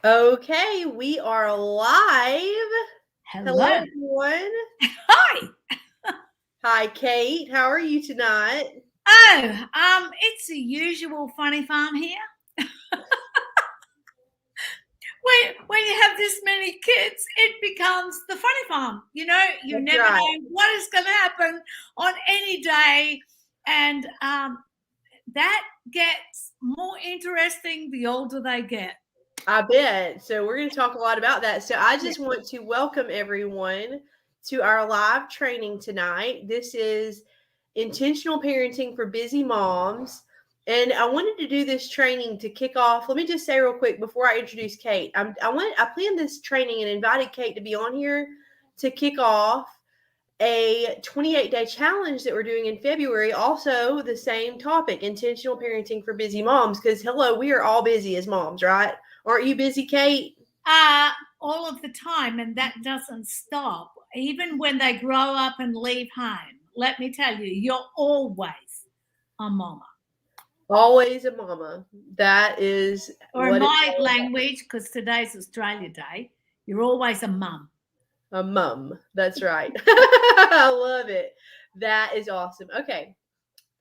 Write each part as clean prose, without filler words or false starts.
Okay, we are live. Hello, Hello. everyone. Hi. Hi, Kate. How are you tonight? It's the usual funny farm here. When you have this many kids, it becomes the funny farm. You That's never right. know what is going to happen on any day, and that gets more interesting the older they get. I bet. So, we're going to talk a lot about that. So, I Yeah. just want to welcome everyone to our live training tonight. This is intentional parenting for busy moms. And I wanted to do this training to kick off. Let me just say real quick before I introduce Kate. I planned this training and invited Kate to be on here to kick off a 28-day challenge that we're doing in February. Also, the same topic, intentional parenting for busy moms. Because, hello, we are all busy as moms, right? Aren't you busy, Kate? Uh, all of the time, and that doesn't stop. Even when they grow up and leave home, let me tell you, you're always a mama. Always a mama. That is Or in what it's my all language, because today's Australia Day, you're always a mum. about. A mum. That's right. I love it. That is awesome. Okay.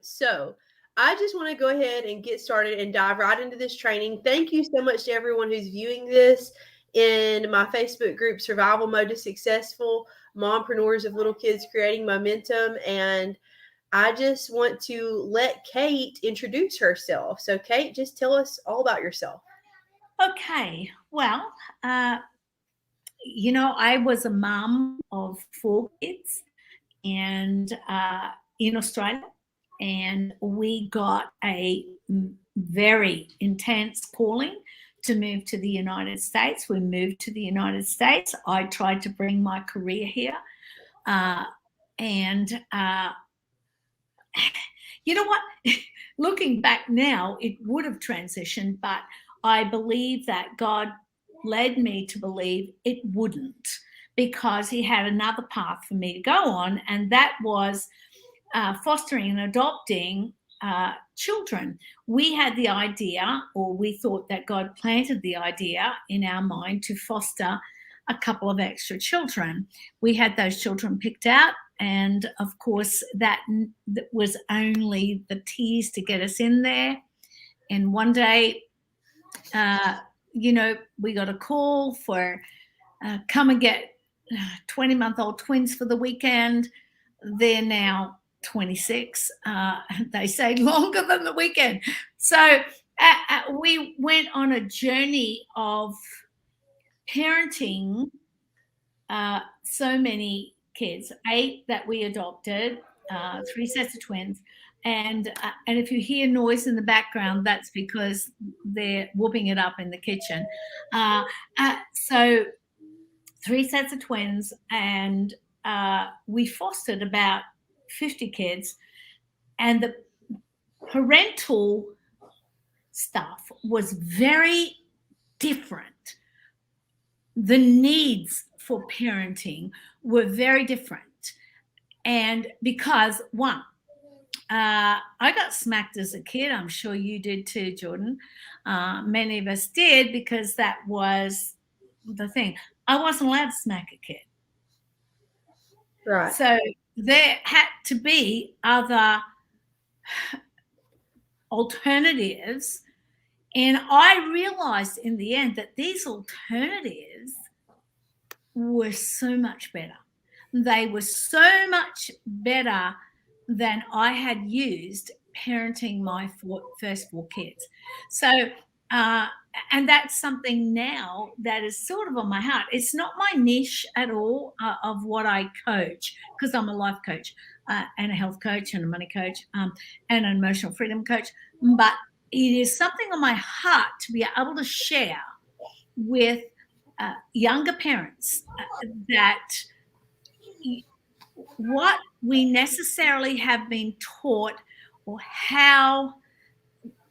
So, I just want to go ahead and get started and dive right into this training. Thank you so much to everyone who's viewing this in my Facebook group, Survival Mode to Successful Mompreneurs of Little Kids Creating Momentum. And I just want to let Kate introduce herself. So, Kate, just tell us all about yourself. Okay, well, I was a mum of 4 kids and in Australia, and we got a very intense calling to move to the United States. We moved to the United States. I tried to bring my career here. Uh, and you know what? Looking back now, it would have transitioned, but I believe that God led me to believe it wouldn't because He had another path for me to go on, and that was fostering and adopting children. We had the idea, or we thought that God planted the idea in our mind to foster a couple of extra children. We had those children picked out, and of course, that was only the tease to get us in there. And one day, we got a call for come and get 20-month-old twins for the weekend. They're now 26. They say longer than the weekend. So we went on a journey of parenting so many kids, 8 that we adopted, 3 sets of twins. And if you hear noise in the background, that's because they're whooping it up in the kitchen. So 3 sets of twins, and we fostered about 50 kids, and the parental stuff was very different. The needs for parenting were very different. And because, one, I got smacked as a kid. I'm sure you did too, Jordan. Many of us did because that was the thing. I wasn't allowed to smack a kid. Right. So there had to be other alternatives. And I realized in the end that these alternatives were so much better. They were so much better than I had used parenting my first 4 kids. So, and that's something now that is sort of on my heart. It's not my niche at all of what I coach, because I'm a life coach and a health coach and a money coach and an emotional freedom coach. But it is something on my heart to be able to share with younger parents that what we necessarily have been taught, or how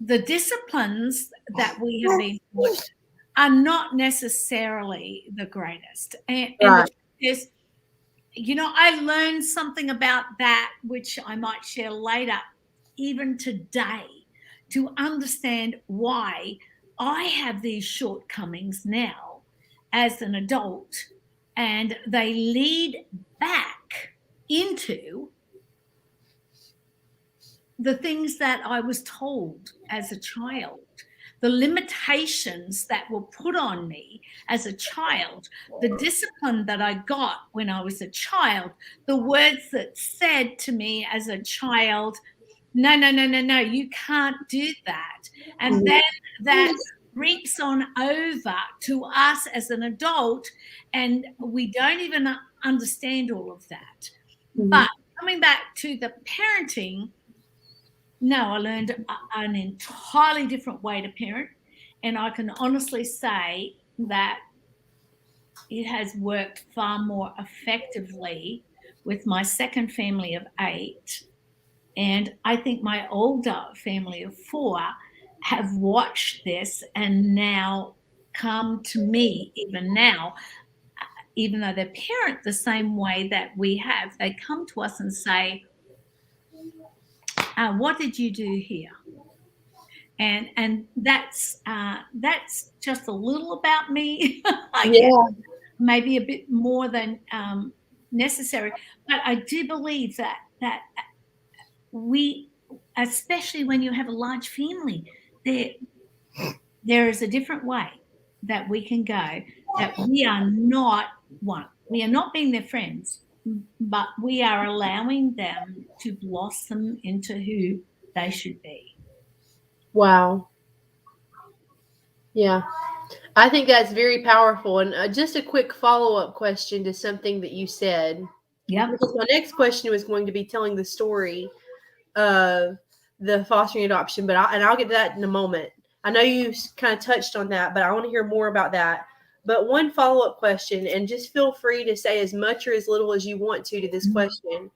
the disciplines that we have been taught are not necessarily the greatest. And the Right. truth is, I learned something about that, which I might share later, even today, to understand why. I have these shortcomings now as an adult, and they lead back into the things that I was told as a child, the limitations that were put on me as a child, the discipline that I got when I was a child, the words that said to me as a child, no, no, no, no, no, you can't do that. And then that reaps on over to us as an adult, and we don't even understand all of that. But coming back to the parenting, no, I learned an entirely different way to parent. And I can honestly say that it has worked far more effectively with my second family of 8. And I think my older family of 4 have watched this and now come to me, even now, even though they parent the same way that we have, they come to us and say, what did you do here? And that's just a little about me. I guess maybe a bit more than necessary, but I do believe that we, especially when you have a large family, there is a different way that we can go, that we are not being their friends, but we are allowing them to blossom into who they should be. Wow. Yeah. I think that's very powerful. And just a quick follow-up question to something that you said. Yep. Because my next question was going to be telling the story of the fostering adoption, but I'll get to that in a moment. I know you kind of touched on that, but I want to hear more about that. But one follow-up question, and just feel free to say as much or as little as you want to this question.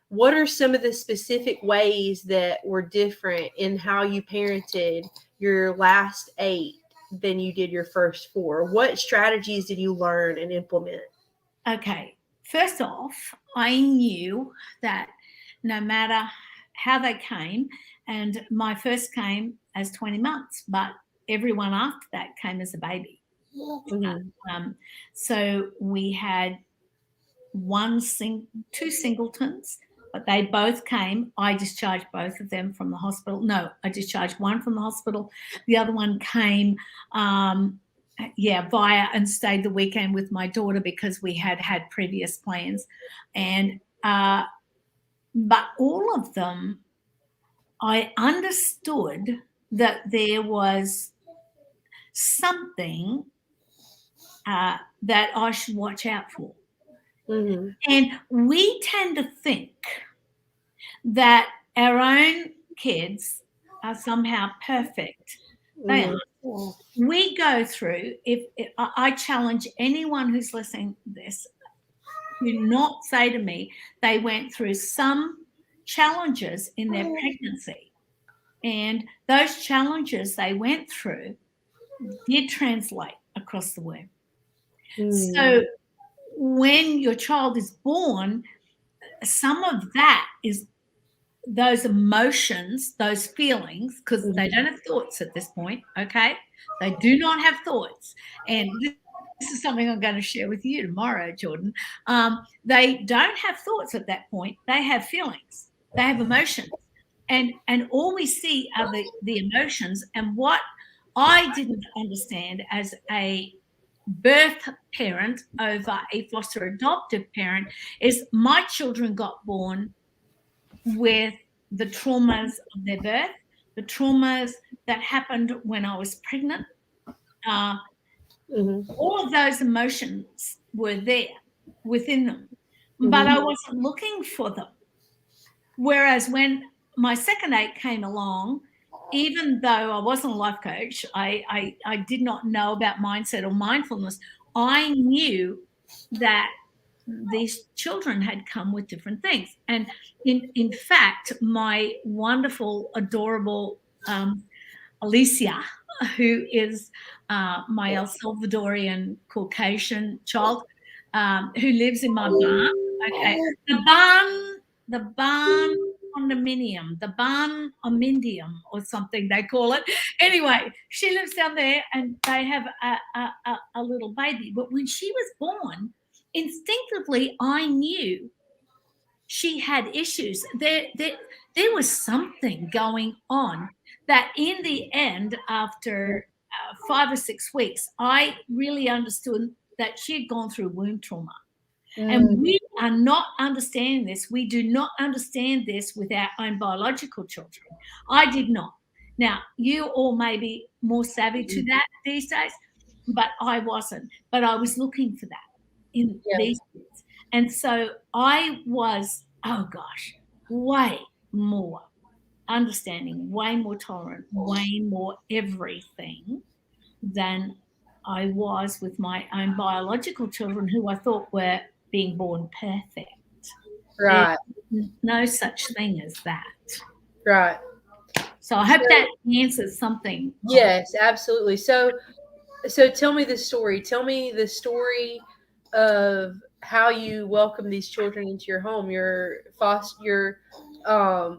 What are some of the specific ways that were different in how you parented your last 8 than you did your first 4? What strategies did you learn and implement? Okay. First off, I knew that no matter how they came, and my first came as 20 months, but everyone after that came as a baby. So we had 2 singletons, but they both came. I discharged both of them from the hospital. No, I discharged one from the hospital. The other one came via and stayed the weekend with my daughter because we had previous plans. And but all of them, I understood that there was something that I should watch out for. And we tend to think that our own kids are somehow perfect. They are. We go through, if I challenge anyone who's listening to this, do not say to me they went through some challenges in their pregnancy. And those challenges they went through did translate across the womb. So when your child is born, some of that is those emotions, those feelings, because they don't have thoughts at this point, okay? They do not have thoughts. And this is something I'm going to share with you tomorrow, Jordan. They don't have thoughts at that point. They have feelings. They have emotions. And all we see are the emotions. And what I didn't understand as a birth parent over a foster adoptive parent is my children got born with the traumas of their birth, the traumas that happened when I was pregnant. All of those emotions were there within them, but I wasn't looking for them. Whereas when my second 8 came along, even though I wasn't a life coach, I did not know about mindset or mindfulness. I knew that these children had come with different things. And in fact, my wonderful, adorable Alicia, who is my El Salvadorian Caucasian child, who lives in my barn. Okay, the barn condominium, the barn-omindium or something they call it. Anyway, she lives down there and they have a little baby. But when she was born, instinctively I knew she had issues. There was something going on that in the end, after 5 or 6 weeks, I really understood that she had gone through womb trauma. And we are not understanding this. We do not understand this with our own biological children. I did not. Now, you all may be more savvy to that these days, but I wasn't. But I was looking for that in these kids. And so I was, oh gosh, way more understanding, way more tolerant, way more everything than I was with my own biological children, who I thought were being born perfect. Right. There's no such thing as that. Right. So I hope that answers something. Yes, absolutely. So tell me the story. Tell me the story of how you welcome these children into your home.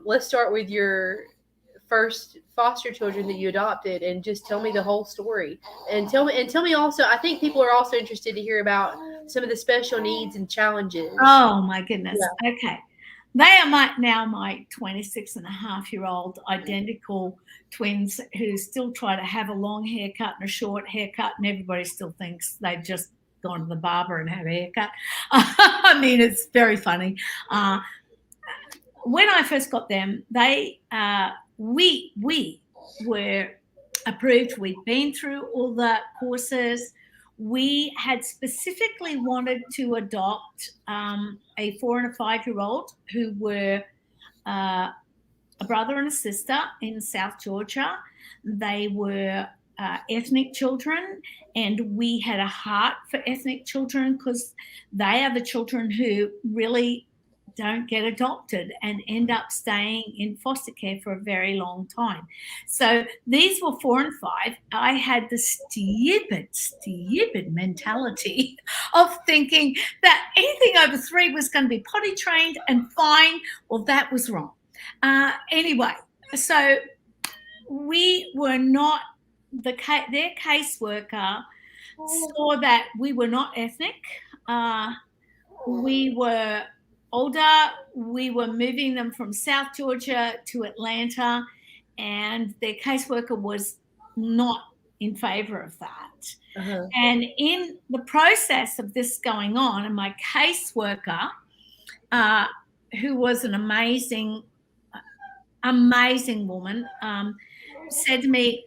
Let's start with your first foster children that you adopted, and just tell me the whole story. And tell me also, I think people are also interested to hear about some of the special needs and challenges. Oh my goodness. Yeah. Okay. They are my 26-and-a-half-year-old identical twins who still try to have a long haircut and a short haircut, and everybody still thinks they've just gone to the barber and had a haircut. I mean, it's very funny. When I first got them, we were approved. We'd been through all the courses. We had specifically wanted to adopt a 4 and a 5-year-old who were a brother and a sister in South Georgia. They were ethnic children, and we had a heart for ethnic children because they are the children who really don't get adopted and end up staying in foster care for a very long time. So these were 4 and 5. I had the stupid mentality of thinking that anything over 3 was going to be potty trained and fine. Well, that was wrong. Anyway, so we were not, their caseworker saw that we were not ethnic. We were older. We were moving them from South Georgia to Atlanta, and their caseworker was not in favor of that. Uh-huh. And in the process of this going on, and my caseworker, who was an amazing woman, said to me,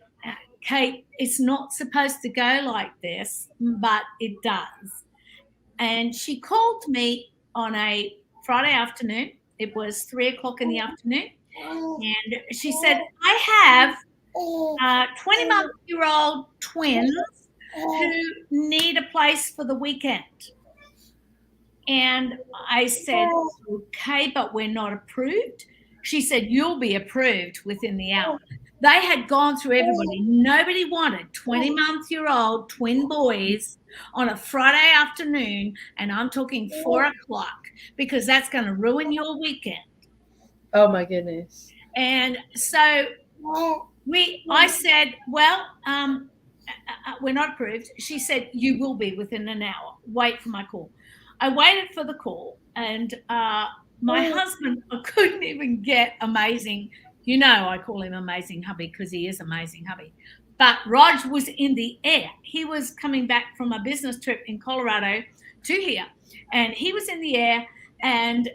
Kate, it's not supposed to go like this, but it does. And she called me on a Friday afternoon. It was 3:00 in the afternoon. And she said, I have 20-month-year-old twins who need a place for the weekend. And I said, okay, but we're not approved. She said, you'll be approved within the hour. They had gone through everybody. Nobody wanted 20-month-year-old twin boys on a Friday afternoon, and I'm talking 4:00, because that's going to ruin your weekend. Oh my goodness. And so I said, well, we're not approved. She said, you will be within an hour. Wait for my call. I waited for the call, and my husband, I couldn't even get amazing. You know, I call him Amazing Hubby because he is Amazing Hubby. But Raj was in the air. He was coming back from a business trip in Colorado to here, and he was in the air, and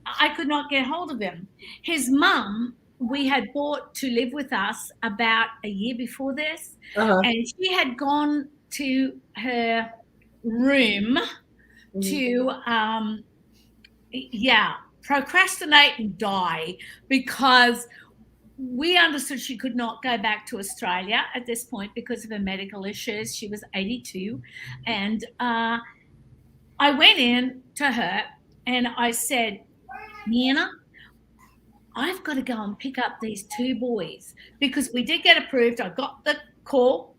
I could not get hold of him. His mum, we had brought to live with us about a year before this, and she had gone to her room to, procrastinate and die, because we understood she could not go back to Australia at this point because of her medical issues. She was 82. And I went in to her and I said, Nina, I've got to go and pick up these 2 boys because we did get approved. I got the call.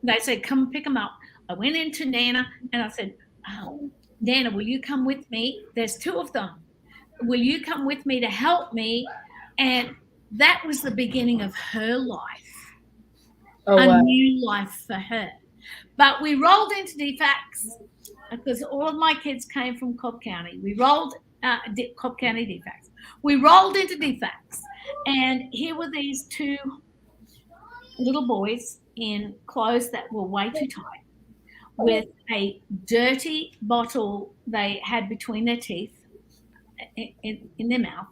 They said, come pick them up. I went into Nana and I said, Nana, will you come with me? There's 2 of them. will you come with me to help me? And that was the beginning of her life, a new life for her. But we rolled into DFACS because all of my kids came from Cobb County. We rolled Cobb County DFACS. We rolled into DFACS, and here were these two little boys in clothes that were way too tight, with a dirty bottle they had between their teeth in their mouth,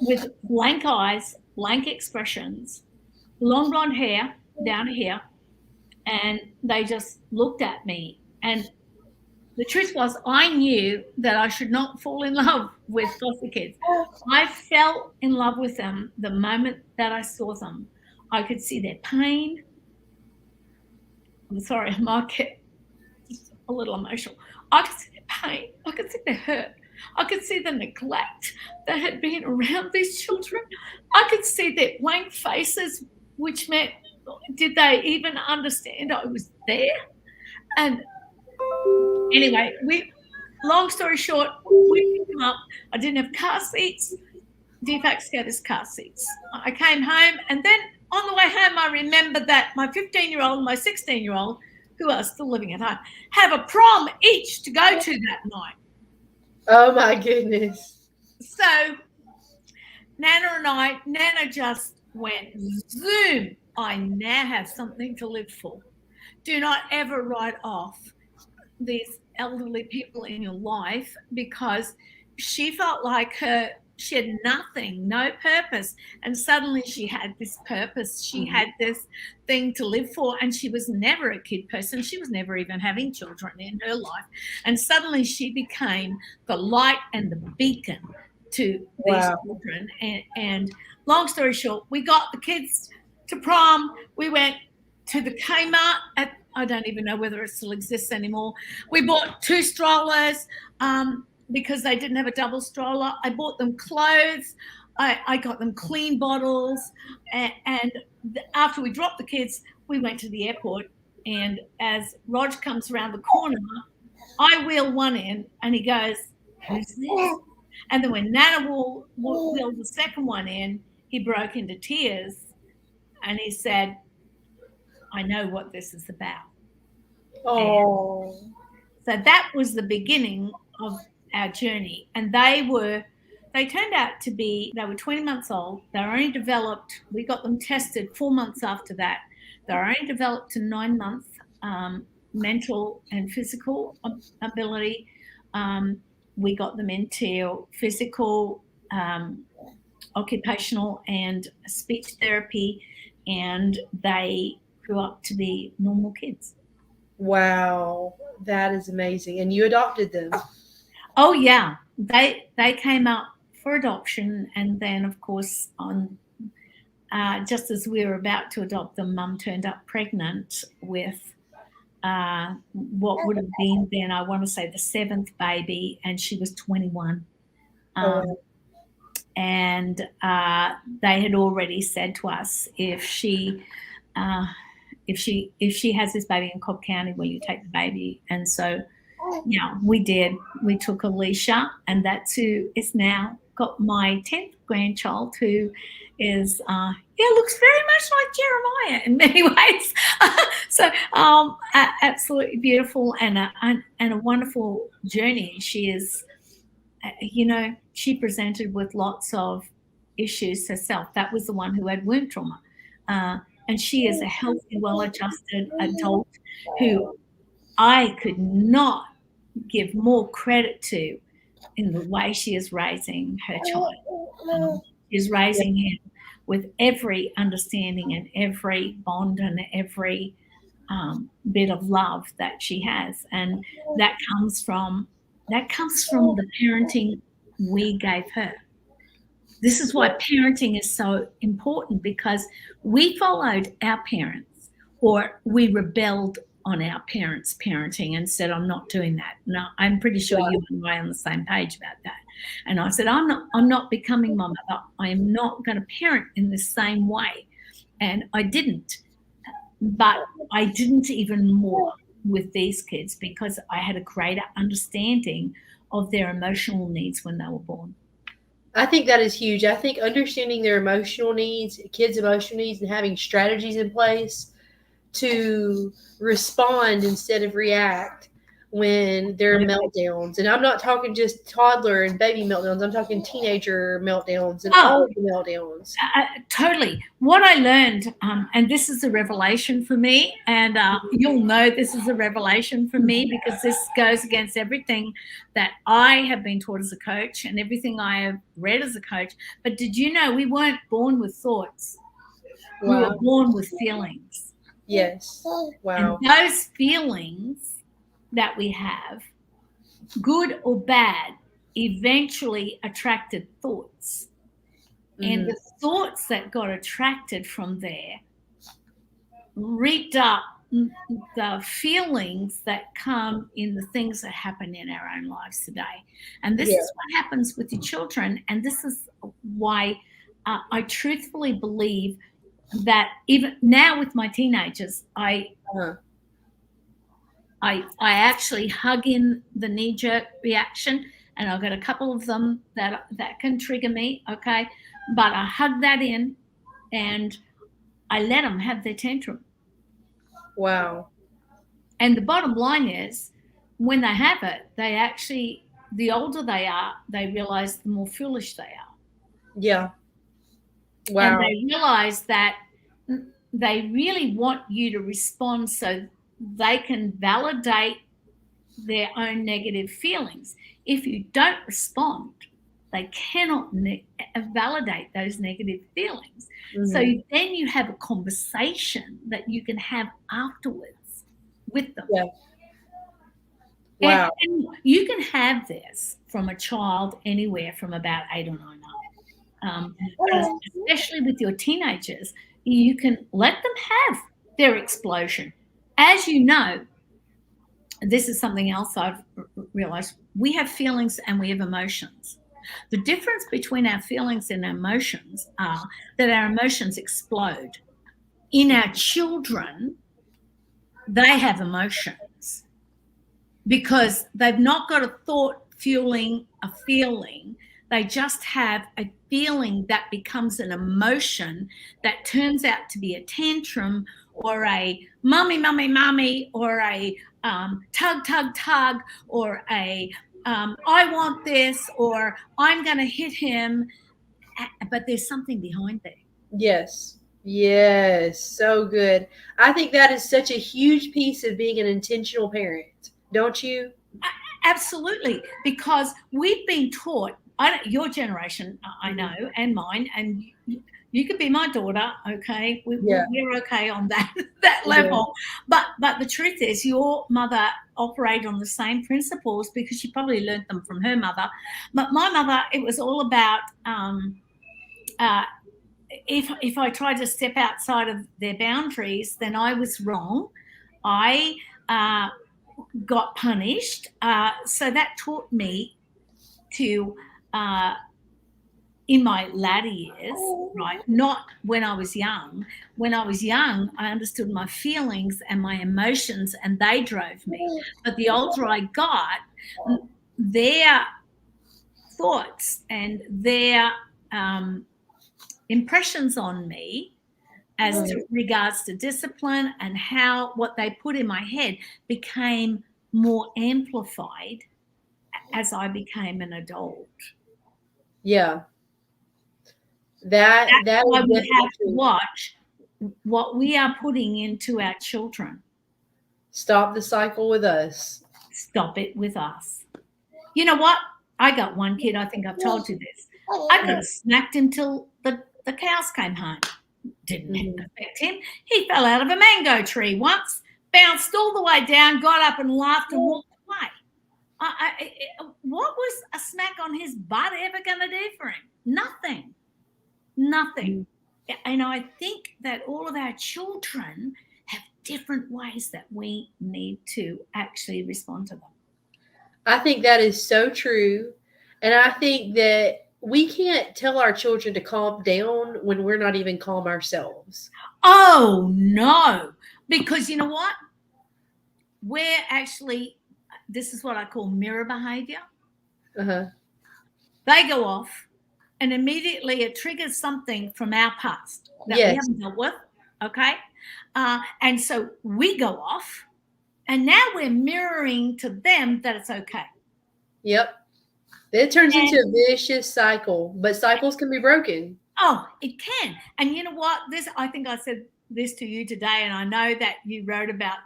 with blank eyes, blank expressions, long blonde hair down here, and they just looked at me. And the truth was, I knew that I should not fall in love with foster kids. I fell in love with them the moment that I saw them. I could see their pain. I'm sorry, I might get just a little emotional. I could see their pain. I could see their hurt. I could see the neglect that had been around these children. I could see their blank faces, which meant, did they even understand I was there? And anyway, long story short, we picked them up. I didn't have car seats. DFACS gave us car seats. I came home, and then on the way home, I remembered that my 15-year-old and my 16-year-old, who are still living at home, have a prom each to go to that night. Oh, my goodness. So Nana just went zoom. I now have something to live for. Do not ever write off these elderly people in your life, because she felt like she had nothing, no purpose, and suddenly she had this purpose. She had this thing to live for, and she was never a kid person. She was never even having children in her life, and suddenly she became the light and the beacon to these children. And long story short, we got the kids to prom. We went to the Kmart at, I don't even know whether it still exists anymore. We bought 2 strollers because they didn't have a double stroller. I bought them clothes. I got them clean bottles. And after we dropped the kids, we went to the airport. And as Rog comes around the corner, I wheel one in, and he goes, "Who's this?" And then when Nana wheeled the second one in, he broke into tears, and he said, "I know what this is about." Oh. So that was the beginning of our journey. And they turned out to be, they were 20 months old. They were only developed, we got them tested 4 months after that. They were only developed to 9 months, mental and physical ability. We got them into physical, occupational and speech therapy, and they grew up to be normal kids. Wow, that is amazing. And you adopted them? Oh yeah, they came up for adoption, and then of course on just as we were about to adopt them, Mum turned up pregnant with what would have been then, I want to say, the 7th baby, and she was 21. And they had already said to us, if she has this baby in Cobb County, will you take the baby? And so, yeah, we did. We took Alicia, and that's who is now got my 10th grandchild, who is looks very much like Jeremiah in many ways. So absolutely beautiful, and a wonderful journey. She is, she presented with lots of issues herself. That was the one who had wound trauma. And she is a healthy, well-adjusted adult who I could not give more credit to in the way she is raising her child. She is raising him with every understanding and every bond and every bit of love that she has. And that comes from the parenting we gave her. This is why parenting is so important, because we followed our parents, or we rebelled on our parents' parenting and said, "I'm not doing that." No, I'm pretty sure you and I are on the same page about that. And I said, I'm not becoming my mother. I am not going to parent in the same way. And I didn't. But I didn't even more with these kids, because I had a greater understanding of their emotional needs when they were born. I think that is huge. I think understanding their emotional needs, kids' emotional needs, and having strategies in place to respond instead of react when there are meltdowns. And I'm not talking just toddler and baby meltdowns. I'm talking teenager meltdowns and all Oh, of the meltdowns. totally. What I learned, and this is a revelation for me, and you'll know this is a revelation for me because this goes against everything that I have been taught as a coach and everything I have read as a coach. But did you know we weren't born with thoughts? We were Wow. born with feelings. Yes. Wow. And those feelings that we have, good or bad, eventually attracted thoughts. And the thoughts that got attracted from there reaped up the feelings that come in the things that happen in our own lives today. And this is what happens with your children. And this is why I truthfully believe that even now with my teenagers, I actually hug in the knee-jerk reaction, and I've got a couple of them that can trigger me, okay? But I hug that in, and I let them have their tantrum. Wow. And the bottom line is, when they have it, they actually, the older they are, they realize the more foolish they are. Yeah. Wow. And they realize that they really want you to respond so they can validate their own negative feelings. If you don't respond, they cannot validate those negative feelings. So then you have a conversation that you can have afterwards with them. Yeah. Wow. And you can have this from a child anywhere from about 8 or 9 but especially with your teenagers, you can let them have their explosion. As you know, this is something else I've realized. We have feelings and we have emotions. The difference between our feelings and emotions are that our emotions explode. In our children, they have emotions because they've not got a thought fueling a feeling. They just have a feeling that becomes an emotion that turns out to be a tantrum or a mummy, mummy, mummy, or a tug, tug, tug, or a I want this, or I'm going to hit him. But there's something behind there. Yes. Yes. So good. I think that is such a huge piece of being an intentional parent, don't you? Absolutely, because we've been taught, your generation, I know, and mine, and you could be my daughter, okay? We're okay on that level. But the truth is, your mother operated on the same principles because she probably learned them from her mother. But my mother, it was all about if I tried to step outside of their boundaries, then I was wrong. I got punished. So that taught me to, in my latter years, right, not when I was young. When I was young, I understood my feelings and my emotions, and they drove me. But the older I got, their thoughts and their impressions on me as to regards to discipline and what they put in my head became more amplified as I became an adult. Yeah. That's that why is we definitely have to true. watch what we are putting into our children. Stop the cycle with us. Stop it with us. You know what? I got one kid, I think I've told you this. I could have smacked him till the cows came home. Didn't affect him. He fell out of a mango tree once, bounced all the way down, got up and laughed and walked away. What was a smack on his butt ever going to do for him? Nothing. Nothing. And I think that all of our children have different ways that we need to actually respond to them. I think that is so true. And I think that we can't tell our children to calm down when we're not even calm ourselves. Oh, no. Because you know what? We're actually, this is what I call mirror behavior. Uh-huh. They go off. and immediately it triggers something from our past that we Yes. haven't dealt with. Okay. And so we go off, and now we're mirroring to them that it's okay. Yep. It turns into a vicious cycle, but cycles can be broken. Oh, it can. And you know what? I think I said this to you today, and I know that you wrote about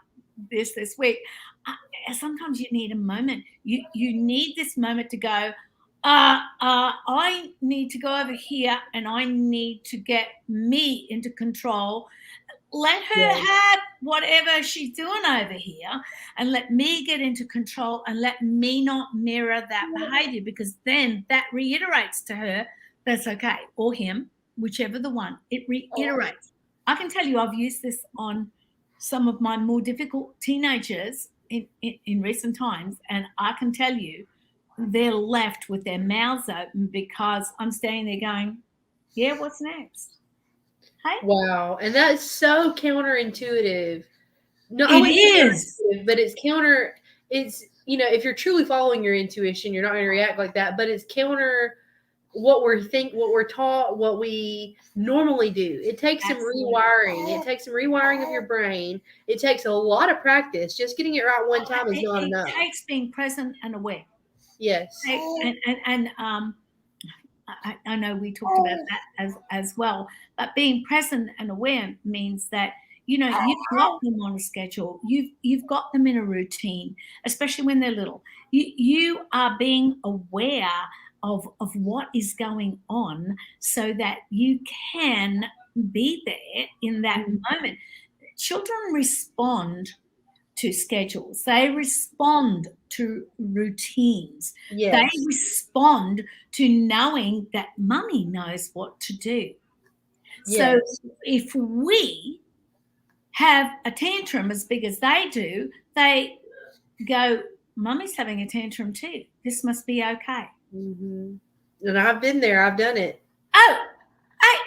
this week. Sometimes you need a moment. You need this moment to go, I need to go over here, and I need to get me into control. Let her have whatever she's doing over here, and let me get into control, and let me not mirror that behavior, because then that reiterates to her that's okay, or him, whichever the one. It reiterates. I can tell you I've used this on some of my more difficult teenagers in recent times, and I can tell you they're left with their mouths open because I'm standing there going, yeah, what's next? Hey? Wow. And that's so counterintuitive. No, It is. But it's if you're truly following your intuition, you're not going to react like that, but it's counter what we're taught, what we normally do. It takes some rewiring. It takes some rewiring of your brain. It takes a lot of practice. Just getting it right one time is not enough. It takes being present and aware. Yes. And I know we talked about that as well, but being present and aware means that, you've got them on a schedule. You've got them in a routine, especially when they're little. You are being aware of what is going on, so that you can be there in that moment. Children respond to schedules. They respond to routines. Yes. They respond to knowing that mummy knows what to do. Yes. So if we have a tantrum as big as they do, they go, mummy's having a tantrum too. This must be okay. Mm-hmm. And I've been there. I've done it. Oh,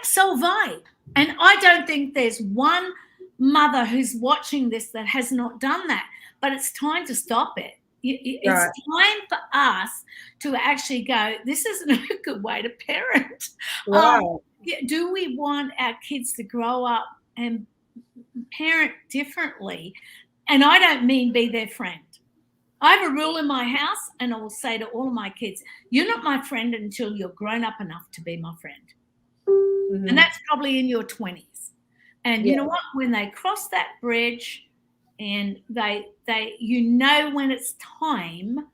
so have I. And I don't think there's one mother who's watching this that has not done that. But it's time to stop it. It's time for us to actually go, this isn't a good way to parent. Right. Do we want our kids to grow up and parent differently? And I don't mean be their friend. I have a rule in my house, and I will say to all of my kids, you're not my friend until you're grown up enough to be my friend. Mm-hmm. And that's probably in your 20s. And you know what? When they cross that bridge, and they when it's time,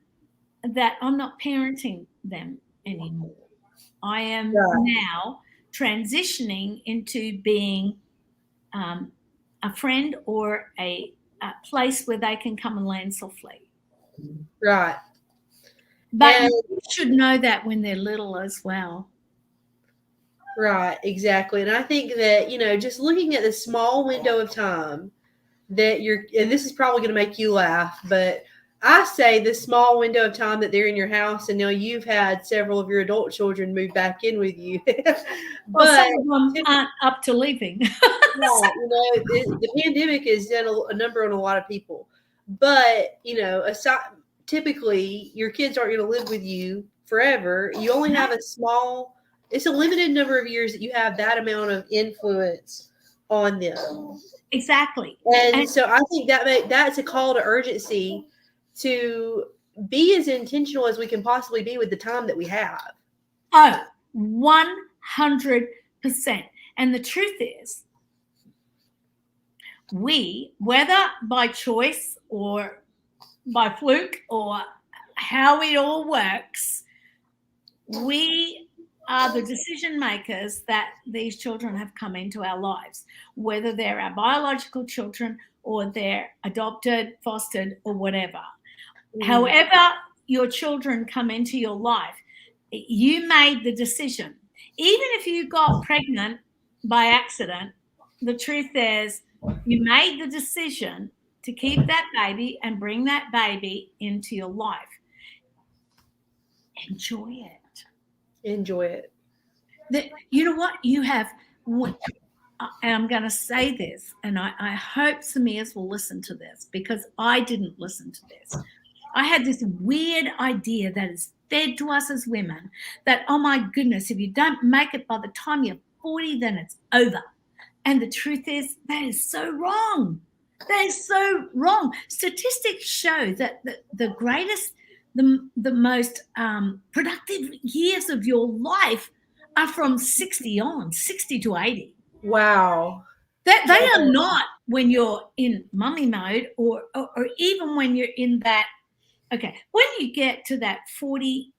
that I'm not parenting them anymore. I am now transitioning into being a friend, or a place where they can come and land softly. Right. But you should know that when they're little as well. Right, exactly. And I think that, just looking at the small window of time that and this is probably going to make you laugh, but I say the small window of time that they're in your house, and now you've had several of your adult children move back in with you. But some of them aren't up to leaving. The pandemic has done a number on a lot of people. But, typically your kids aren't going to live with you forever. You only have it's a limited number of years that you have that amount of influence on them. Exactly. And so I think that's a call to urgency to be as intentional as we can possibly be with the time that we have. Oh, 100%. And the truth is, we, whether by choice or by fluke or how it all works, we are the decision makers that these children have come into our lives, whether they're our biological children or they're adopted, fostered, or whatever. However your children come into your life, you made the decision. Even if you got pregnant by accident, the truth is you made the decision to keep that baby and bring that baby into your life. Enjoy it. Enjoy it. You know what? You have, and I'm going to say this, and I hope Samias will listen to this, because I didn't listen to this. I had this weird idea that is fed to us as women that, oh my goodness, if you don't make it by the time you're 40, then it's over. And the truth is, that is so wrong. That is so wrong. Statistics show that the greatest, the most productive years of your life are from 60 on, 60 to 80. Wow. They are not when you're in mummy mode or even when you're in that, okay, when you get to that 40,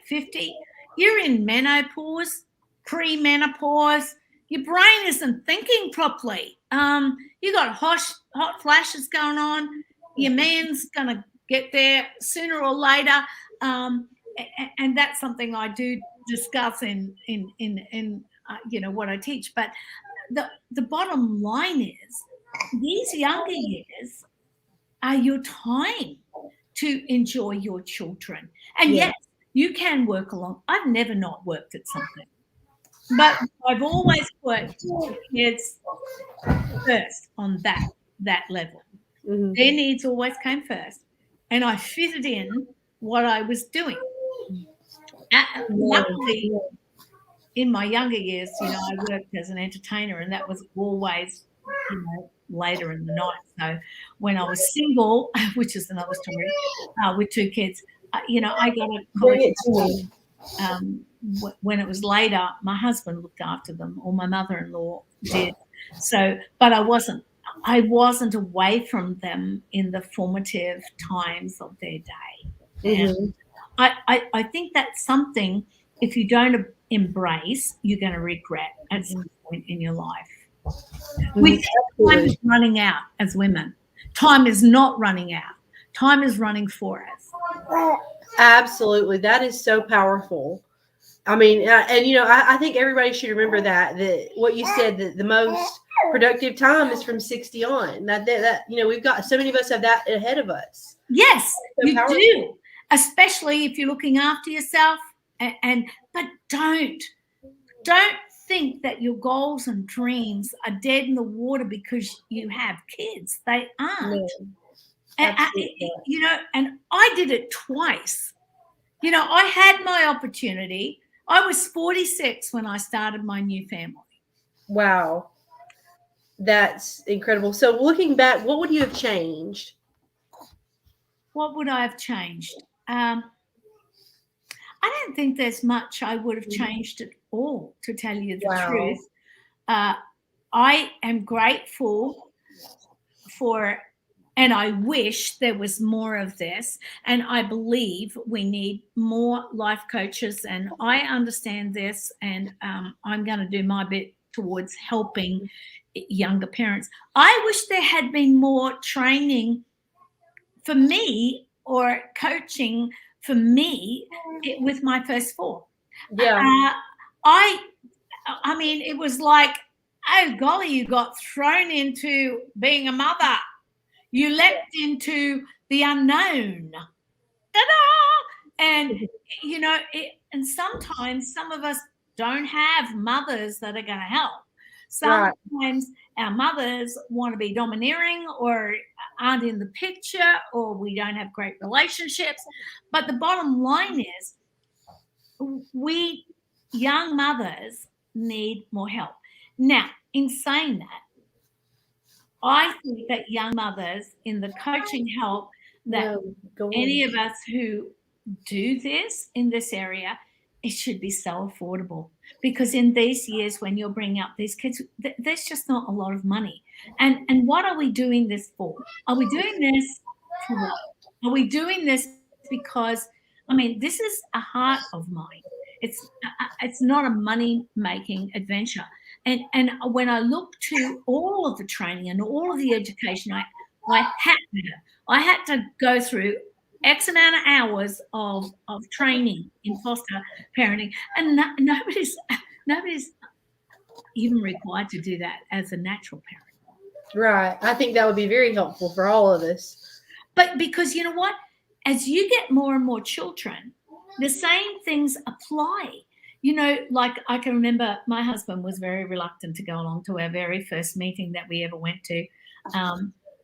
50, you're in menopause, pre-menopause, your brain isn't thinking properly. You got hot flashes going on. Your man's gonna get there sooner or later, and that's something I do discuss in what I teach. But the bottom line is, these younger years are your time to enjoy your children. And yes, you can work along. I've never not worked at something, but I've always worked with kids first on that level. Mm-hmm. Their needs always came first, and I fitted in what I was doing. Luckily, in my younger years, I worked as an entertainer, and that was always, later in the night. So when I was single, which is another story, with 2 kids, I got a college. When it was later, my husband looked after them, or my mother-in-law did. So, but I wasn't away from them in the formative times of their day. Mm-hmm. And I think that's something, if you don't embrace, you're going to regret at some point in your life. We think time is running out as women. Time is not running out. Time is running for us. Absolutely. That is so powerful. I mean, and I think everybody should remember that what you said, that the most productive time is from 60 on. That we've got, so many of us have that ahead of us. Yes, so you do. Especially if you're looking after yourself, but don't think that your goals and dreams are dead in the water because you have kids. They aren't. No, and I did it twice. I had my opportunity. I was 46 when I started my new family. Wow. That's incredible. So looking back, what would you have changed? What would I have changed? I don't think there's much I would have changed at all, to tell you the truth. I am grateful for, and I wish there was more of this, and I believe we need more life coaches, and I understand this, and I'm going to do my bit towards helping younger parents. I wish there had been more training for me, or coaching for me, with my first 4. Yeah. I mean, it was like, oh golly, you got thrown into being a mother. You leapt into the unknown. Ta-da! And and sometimes some of us don't have mothers that are going to help. Sometimes our mothers want to be domineering, or aren't in the picture, or we don't have great relationships. But the bottom line is, we young mothers need more help. Now, in saying that, I think that young mothers, in the coaching help that any of us who do this in this area, it should be so affordable, because in these years when you're bringing up these kids, there's just not a lot of money. And what are we doing this for? Are we doing this for what? Are we doing this because, I mean, this is a heart of mine. It's not a money-making adventure. And when I look to all of the training and all of the education, I had to go through X amount of hours of training in foster parenting, and nobody's even required to do that as a natural parent. Right. I think that would be very helpful for all of us. But because you know what? As you get more and more children, the same things apply. Like I can remember my husband was very reluctant to go along to our very first meeting that we ever went to.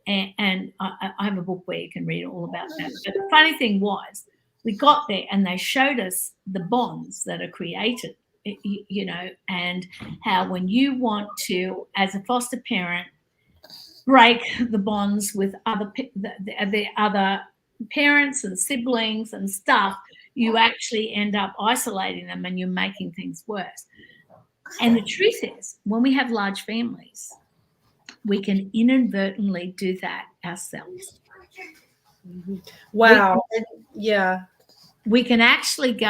And I have a book where you can read all about that. But the funny thing was, we got there and they showed us the bonds that are created, you know, and how when you want to, as a foster parent, break the bonds with the other parents and siblings and stuff, you actually end up isolating them and you're making things worse. And the truth is, when we have large families, we can inadvertently do that ourselves. Wow. Yeah. We can actually go,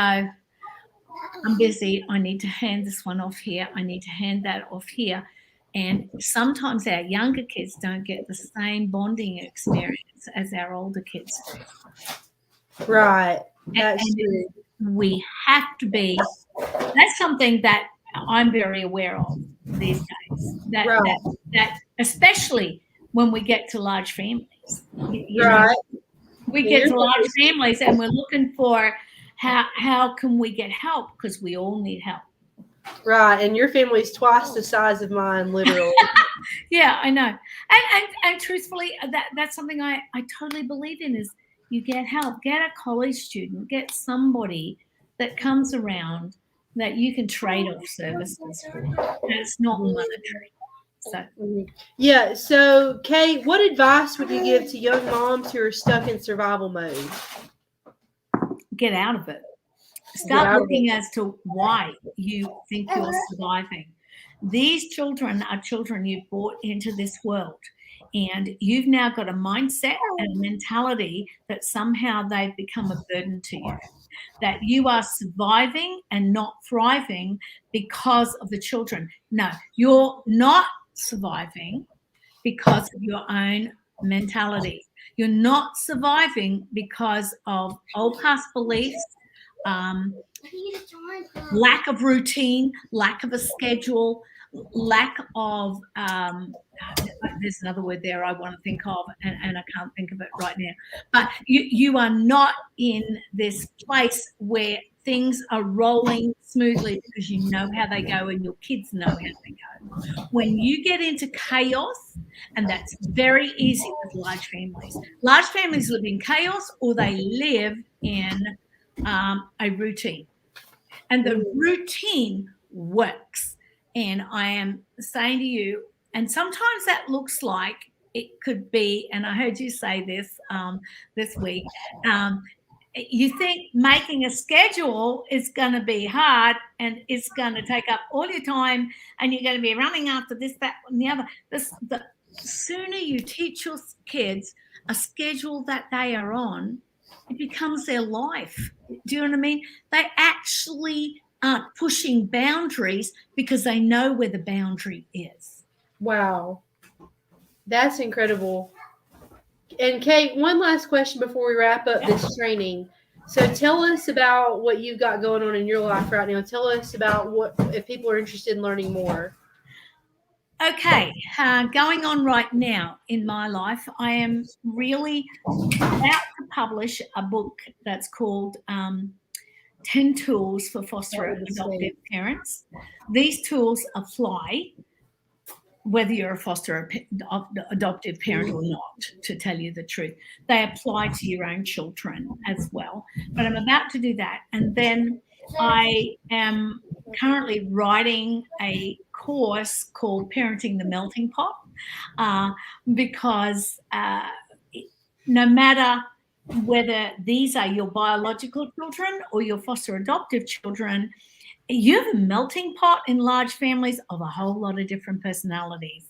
I'm busy, I need to hand this one off here, I need to hand that off here. And sometimes our younger kids don't get the same bonding experience as our older kids do. Right. That's and true. We have to be, that's something that I'm very aware of these days. That especially when we get to large families. You know, we get to large families and we're looking for how can we get help, because we all need help. Right, and your family's twice the size of mine, literally. Yeah, I know. And truthfully, that's something I totally believe in, is you get help. Get a college student, get somebody that comes around that you can trade off services for. And it's not monetary. So yeah. So, Kate, what advice would you give to young moms who are stuck in survival mode? Get out of it. Start looking as to why you think you're surviving. These children are children you've brought into this world, and you've now got a mindset and a mentality that somehow they've become a burden to you, that you are surviving and not thriving because of the children. No, you're not surviving because of your own mentality. You're not surviving because of old past beliefs, lack of routine, lack of a schedule, lack of there's another word there I want to think of, and I can't think of it right now. But you are not in this place where things are rolling smoothly because you know how they go and your kids know how they go. When you get into chaos, and that's very easy with large families. Large families live in chaos, or they live in a routine. And the routine works. And I am saying to you, and sometimes that looks like it could be, and I heard you say this this week, you think making a schedule is going to be hard and it's going to take up all your time and you're going to be running after this, that, and the other. The sooner you teach your kids a schedule that they are on, it becomes their life. Do you know what I mean? They actually aren't pushing boundaries because they know where the boundary is. Wow. That's incredible. And Kate, one last question before we wrap up this training. So tell us about what you've got going on in your life right now. Tell us about what, if people are interested in learning more. Okay, going on right now in my life, I am really about to publish a book that's called 10 Tools for Foster and Adoptive Parents. These tools apply whether you're a foster or adoptive parent or not, to tell you the truth. They apply to your own children as well. But I'm about to do that. And then I am currently writing a course called Parenting the Melting Pot, because no matter whether these are your biological children or your foster adoptive children, you have a melting pot in large families of a whole lot of different personalities.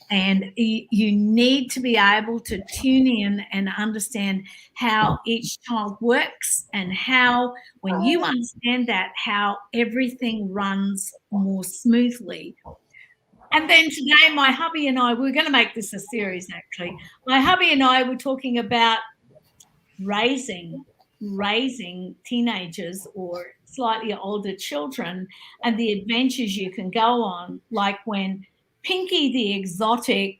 And you need to be able to tune in and understand how each child works, and how, when you understand that, how everything runs more smoothly. And then today, my hubby and I, we were going to make this a series actually. My hubby and I were talking about raising teenagers or slightly older children and the adventures you can go on, like when Pinky the exotic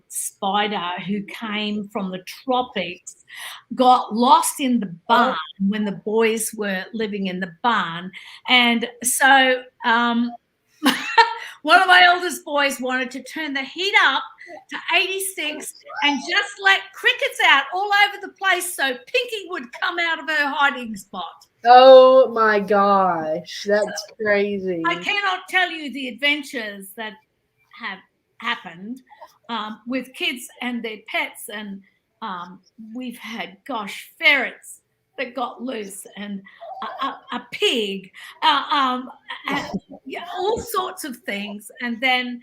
spider who came from the tropics got lost in the barn when the boys were living in the barn. And so one of my oldest boys wanted to turn the heat up to 86 and just let crickets out all over the place so Pinky would come out of her hiding spot. Oh my gosh, that's crazy. I cannot tell you the adventures that have happened with kids and their pets, and we've had, gosh, ferrets that got loose, and a pig, yeah, all sorts of things. And then,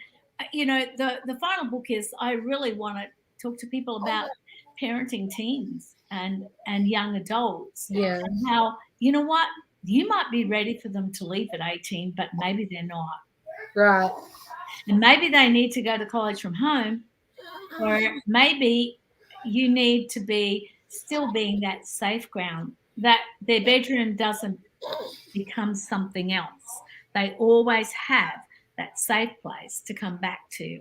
the final book is, I really want to talk to people about parenting teens and young adults, Yeah. and how, you know what, you might be ready for them to leave at 18, but maybe they're not. Right. And maybe they need to go to college from home, or maybe you need to be still being that safe ground, that their bedroom doesn't become something else. They always have that safe place to come back to.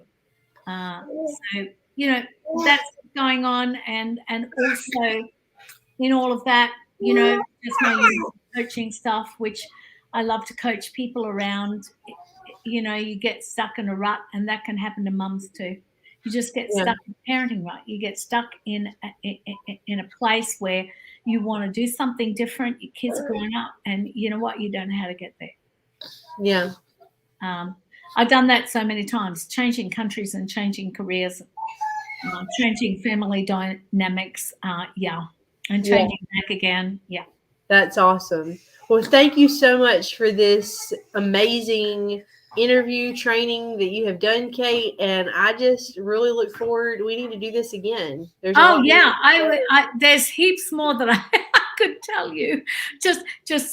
So, that's what's going on. And also in all of that, just my usual coaching stuff, which I love to coach people around. You get stuck in a rut, and that can happen to mums too. You just get Yeah. stuck in parenting rut. You get stuck in a place where you want to do something different. Your kids are growing up, and you know what? You don't know how to get there. Yeah. I've done that so many times, changing countries and changing careers, changing family dynamics. And changing back again. Yeah. That's awesome. Well, thank you so much for this amazing interview training that you have done, Kate. And I just really look forward. We need to do this again. There's a lot yeah. more There's heaps more that I could tell you. Just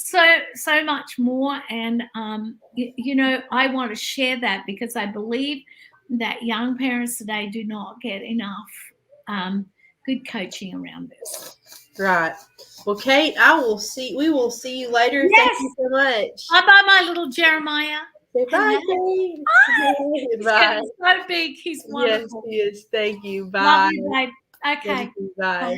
so much more. And I want to share that because I believe that young parents today do not get enough good coaching around this. Right. Well, Kate, we will see you later. Yes. Thank you so much. Bye-bye, my little Jeremiah. Say bye, Kate. He's getting so big. He's wonderful. Yes, he is. Thank you. Bye. Love you, babe. Okay. Bye.